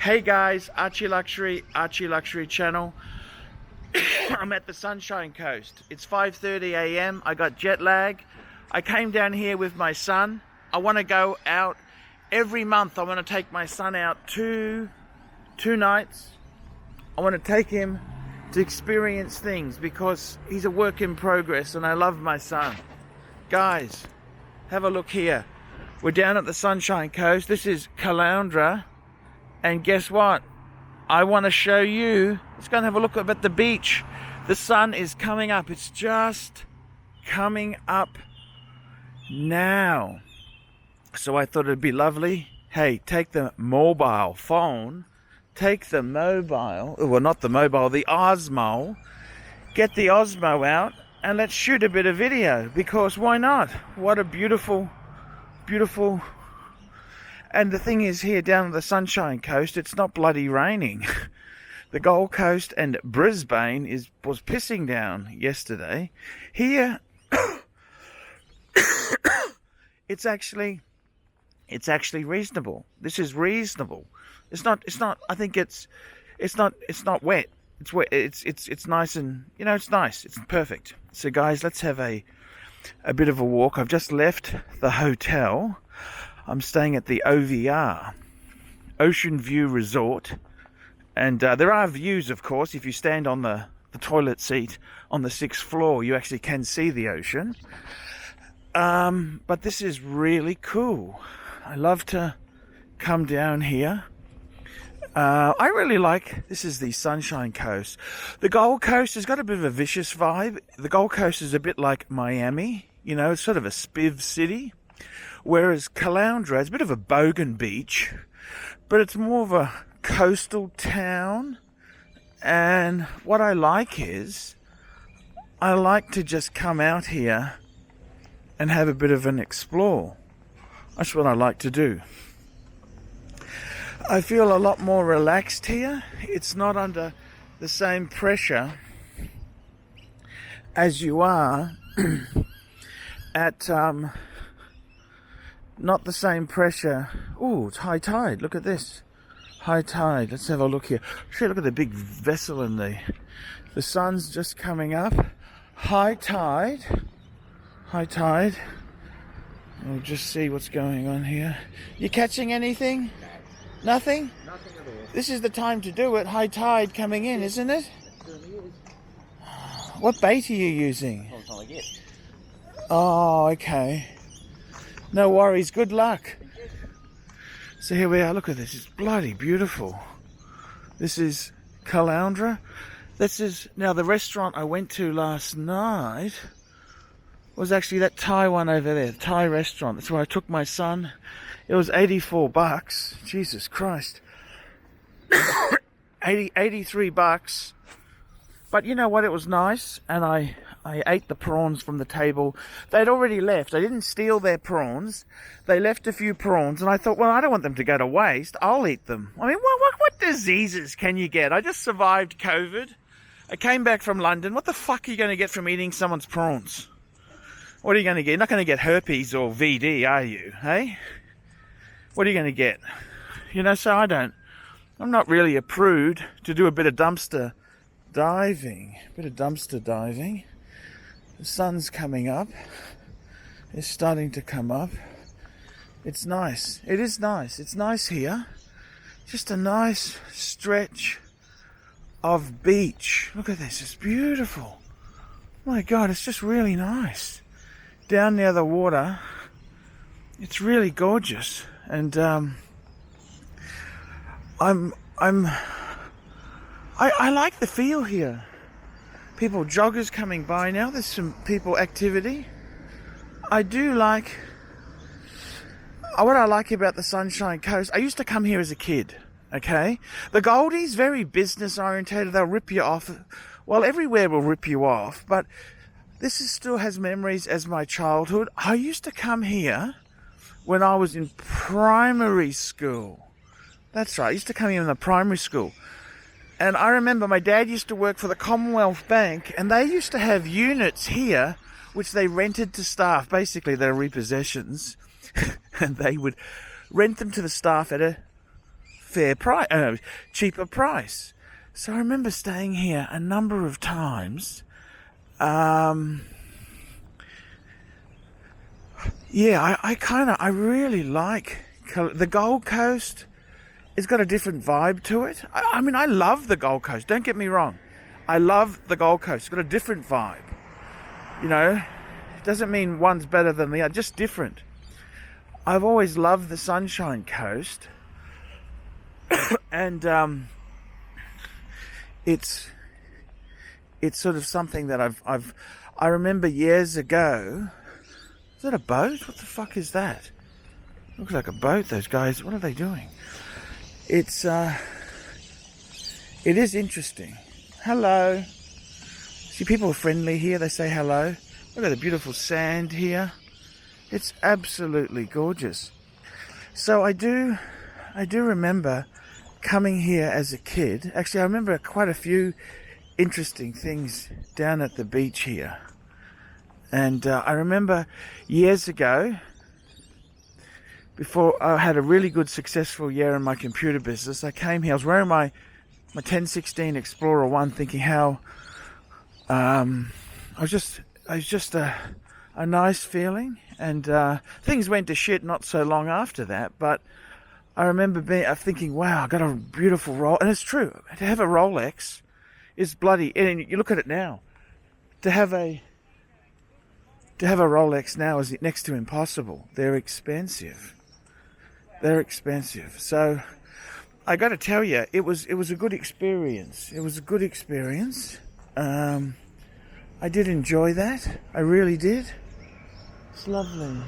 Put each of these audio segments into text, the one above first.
Hey guys, ArchieLuxury channel. I'm at the Sunshine Coast. It's 5:30 a.m. I got jet lag. I came down here with my son. I want to go out every month. I want to take my son out two nights. I want to take him to experience things because he's a work in progress and I love my son. Guys, have a look here. We're down at the Sunshine Coast. This is Caloundra. And guess what? I want to show you. Let's go and have a look at the beach. The sun is coming up. It's just coming up now. So I thought it'd be lovely. Hey, take the mobile phone. Take the mobile. Well, not the mobile, the Osmo. Get the Osmo out and let's shoot a bit of video. Because why not? What a beautiful, beautiful... And the thing is, here down on the Sunshine Coast, it's not bloody raining. The Gold Coast and Brisbane was pissing down yesterday. Here, it's actually reasonable. This is reasonable. It's not. I think it's not wet. It's wet. It's nice and it's nice. It's perfect. So guys, let's have a bit of a walk. I've just left the hotel. I'm staying at the OVR, Ocean View Resort, and there are views, of course. If you stand on the toilet seat on the 6th floor, you actually can see the ocean. But this is really cool. I love to come down here. I really like, this is the Sunshine Coast. The Gold Coast has got a bit of a vicious vibe. The Gold Coast is a bit like Miami, it's sort of a spiv city. Whereas Caloundra is a bit of a bogan beach, but it's more of a coastal town. And what I like is, I like to just come out here and have a bit of an explore. That's what I like to do. I feel a lot more relaxed here. It's not under the same pressure as you are at... Not the same pressure. Oh, it's high tide. Look at this. High tide. Let's have a look here. Actually, look at the big vessel in the sun's just coming up. High tide. High tide. We'll just see what's going on here. You catching anything? No. Nothing? Nothing at all. This is the time to do it. High tide coming in, isn't it? What bait are you using? Oh, okay. No worries, good luck. So here we are, look at this, it's bloody beautiful. This is Caloundra. This is, now the restaurant I went to last night was actually that Thai one over there, the Thai restaurant. That's where I took my son. It was $84, Jesus Christ. 83 bucks. But you know what, it was nice, and I ate the prawns from the table. They'd already left. I didn't steal their prawns. They left a few prawns, and I thought, well, I don't want them to go to waste. I'll eat them. I mean, what diseases can you get? I just survived COVID. I came back from London. What the fuck are you going to get from eating someone's prawns? What are you going to get? You're not going to get herpes or VD, are you? Hey? What are you going to get? So I'm not really a prude to do a bit of dumpster diving. The sun's coming up. It's starting to come up. It's nice. It is nice. It's nice here. Just a nice stretch of beach. Look at this. It's beautiful. My God, it's just really nice. Down near the water. It's really gorgeous. And I like the feel here. People, joggers coming by now. There's some people activity. I do like... What I like about the Sunshine Coast, I used to come here as a kid, okay? The Goldies, very business orientated. They'll rip you off. Well, everywhere will rip you off, but still has memories as my childhood. I used to come here when I was in primary school. That's right, I used to come here in the primary school. And I remember my dad used to work for the Commonwealth Bank, and they used to have units here which they rented to staff. Basically, they're repossessions. And they would rent them to the staff at a cheaper price. So I remember staying here a number of times. Yeah, I really like the Gold Coast. It's got a different vibe to it. I mean, I love the Gold Coast. Don't get me wrong. I love the Gold Coast. It's got a different vibe. You know, it doesn't mean one's better than the other, just different. I've always loved the Sunshine Coast. And it's sort of something that I remember years ago. Is that a boat? What the fuck is that? Looks like a boat. Those guys, what are they doing? It is interesting. Hello. See, people are friendly here. They say hello. Look at the beautiful sand here. It's absolutely gorgeous. So I do remember coming here as a kid. Actually, I remember quite a few interesting things down at the beach here. And I remember years ago, before I had a really good successful year in my computer business, I came here. I was wearing my 1016 Explorer 1, thinking how I was just a nice feeling. And things went to shit not so long after that. But I remember thinking, wow, I got a beautiful Rolex. And it's true, to have a Rolex is bloody. And you look at it now, to have a Rolex now is next to impossible. They're expensive. They're expensive. So I got to tell you, it was a good experience. It was a good experience. I did enjoy that. I really did. It's lovely.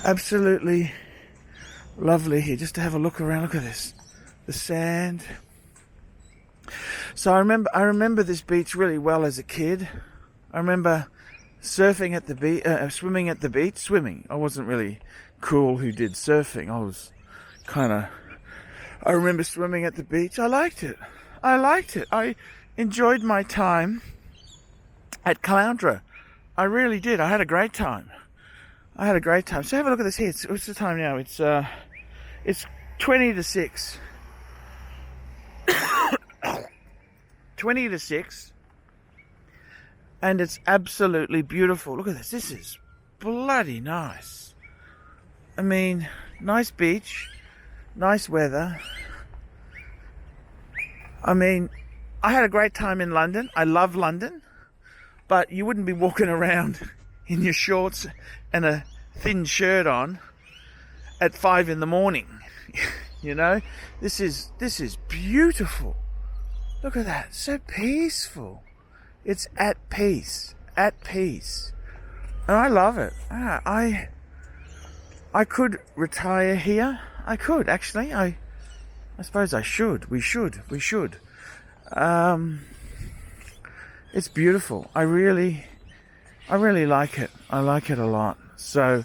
Absolutely lovely here. Just to have a look around. Look at this. The sand. So I remember this beach really well as a kid. I remember surfing at the beach, swimming at the beach. Swimming. I wasn't really cool who did surfing. I remember swimming at the beach. I liked it. I enjoyed my time at Caloundra. I really did. I had a great time. So have a look at this here. What's the time now? It's 20 to 6. 20 to 6. And it's absolutely beautiful. Look at this. This is bloody nice. I mean, nice beach, nice weather. I mean, I had a great time in London. I love London. But you wouldn't be walking around in your shorts and a thin shirt on at 5 in the morning. You know, this is beautiful. Look at that. So peaceful. It's at peace. And I love it. I could retire here. I could, actually. I suppose I should. We should. It's beautiful. I really like it. I like it a lot. So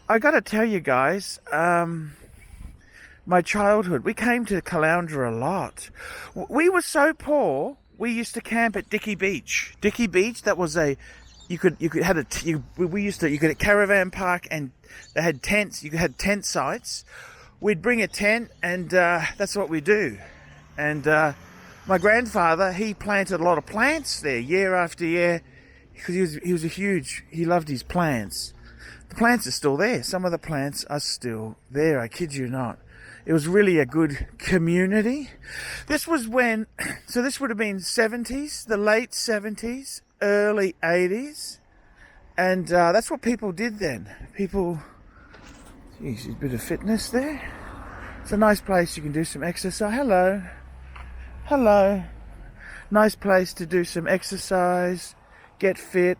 I got to tell you guys, my childhood, we came to Caloundra a lot. We were so poor. We used to camp at Dicky Beach. Dicky Beach, that was you could a caravan park, and they had tents. You had tent sites. We'd bring a tent, and that's what we do. And my grandfather, he planted a lot of plants there year after year, because he loved his plants. The plants are still there. Some of the plants are still there. I kid you not. It was really a good community. This was when, so this would have been 70s, the late 70s, early 80s. And that's what people did then. Geez, there's a bit of fitness there. It's a nice place. You can do some exercise. Hello. Nice place to do some exercise, get fit.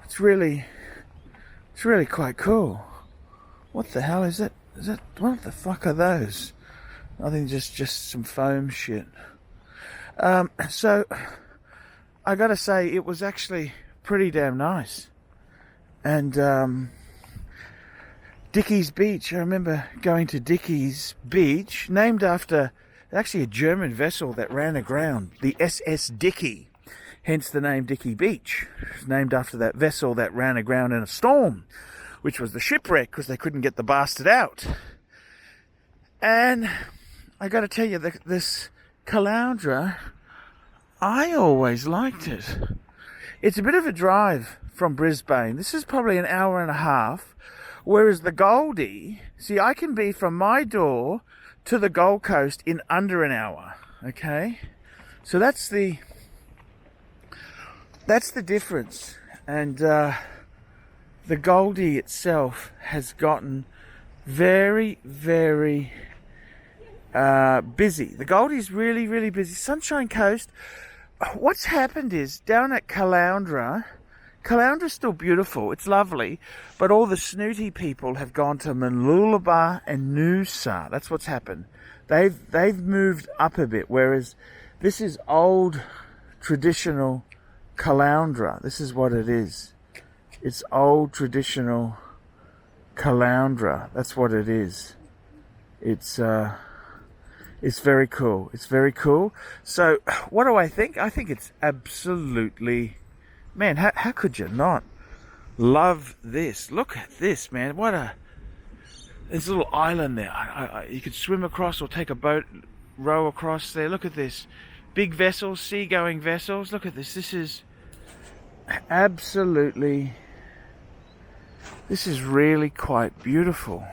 It's really quite cool. What the hell is it? What the fuck are those? I think just some foam shit. So I gotta say, it was actually pretty damn nice. And Dicky's Beach, I remember going to Dicky's Beach, named after actually a German vessel that ran aground, the SS Dicky, hence the name Dicky Beach. It was named after that vessel that ran aground in a storm, which was the shipwreck, because they couldn't get the bastard out. And I got to tell you, this Caloundra, I always liked it. It's a bit of a drive from Brisbane. This is probably an hour and a half. Whereas the Goldie, see, I can be from my door to the Gold Coast in under an hour. Okay? So that's the difference. And the Goldie itself has gotten very, very busy. The Goldie's really, really busy. Sunshine Coast, what's happened is down at Caloundra's still beautiful, it's lovely, but all the snooty people have gone to Mooloolaba and Noosa. That's what's happened. They've moved up a bit, whereas this is old traditional Caloundra. This is what it is. It's old traditional Caloundra. That's what it is. It's very cool. It's very cool. So what do I think? I think it's absolutely, man, how could you not love this? Look at this, man. There's a little island there. You could swim across or take a boat, row across there. Look at this. Big vessels, seagoing vessels. Look at this. This is absolutely, this is really quite beautiful.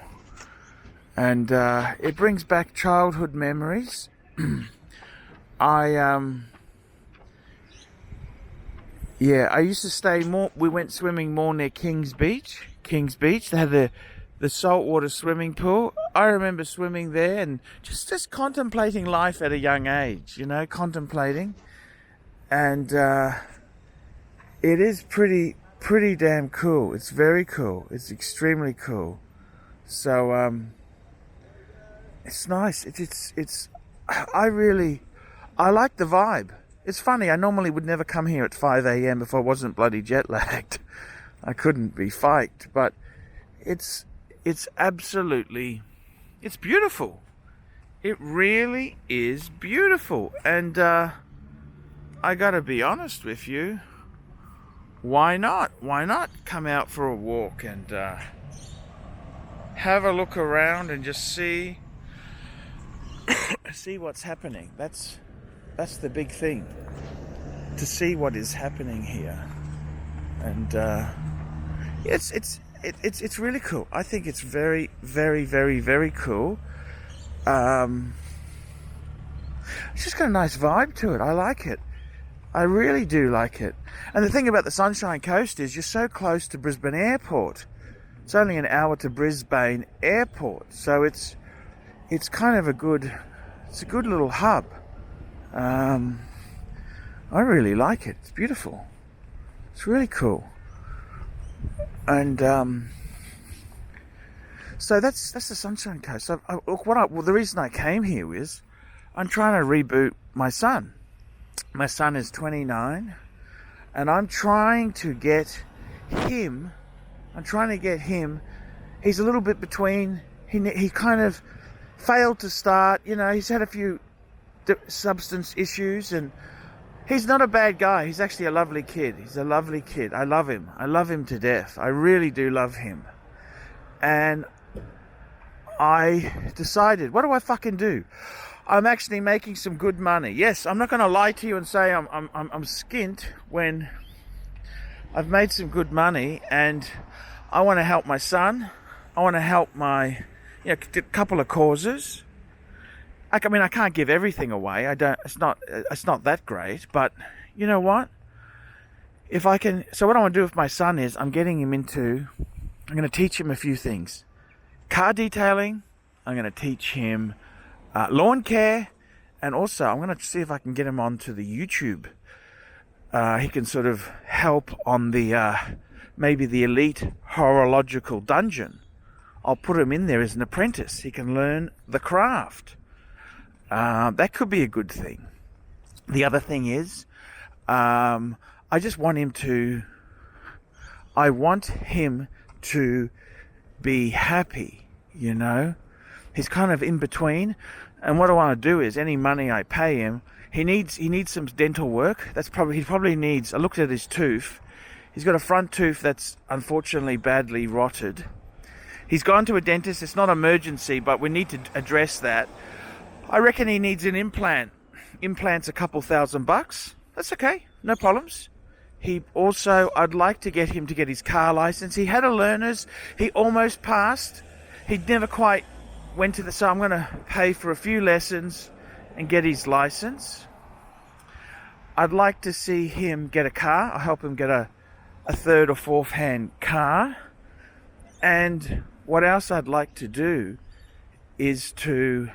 And it brings back childhood memories. I used to stay more, we went swimming more near Kings Beach. They had the saltwater swimming pool. I remember swimming there and just contemplating life at a young age, contemplating. And it is pretty damn cool. It's very cool. It's extremely cool. So it's nice. I like the vibe. It's funny, I normally would never come here at 5 a.m. if I wasn't bloody jet lagged. I couldn't be faked, but it's absolutely, it's beautiful. It really is beautiful. And I gotta be honest with you, why not? Why not come out for a walk and have a look around and just see what's happening. That's the big thing, to see what is happening here. And it's really cool. I think it's very, very, very, very cool. It's just got a nice vibe to it. I like it. I really do like it. And the thing about the Sunshine Coast is you're so close to Brisbane Airport. It's only an hour to Brisbane Airport, so it's kind of a good little hub. I really like it. It's beautiful. It's really cool. And so that's the Sunshine Coast. So the reason I came here is I'm trying to reboot my son. My son is 29, and I'm trying to get him. He's a little bit between. He kind of failed to start. He's had a few substance issues, and he's not a bad guy. He's actually a lovely kid. He's a lovely kid. I love him. I love him to death. I really do love him. And I decided, what do I fucking do? I'm actually making some good money. Yes, I'm not going to lie to you and say I'm skint when I've made some good money, and I want to help my son. I want to help my a couple of causes. I mean, I can't give everything away. I don't. It's not that great. But you know what? If I can. So what I want to do with my son is I'm going to teach him a few things. Car detailing. I'm going to teach him lawn care, and also I'm going to see if I can get him onto the YouTube. He can sort of help on the maybe the elite horological dungeon. I'll put him in there as an apprentice. He can learn the craft. That could be a good thing. The other thing is, I want him to be happy, He's kind of in between. And what I want to do is, any money I pay him, he needs some dental work. He probably needs, I looked at his tooth. He's got a front tooth that's unfortunately badly rotted. He's gone to a dentist. It's not emergency, but we need to address that. I reckon he needs an implant. Implant's a couple $1,000. That's okay, no problems. He also, I'd like to get him to get his car license. He had a learner's. He almost passed. He never quite went to the... So I'm going to pay for a few lessons and get his license. I'd like to see him get a car. I'll help him get a third or fourth hand car. And what else I'd like to do is to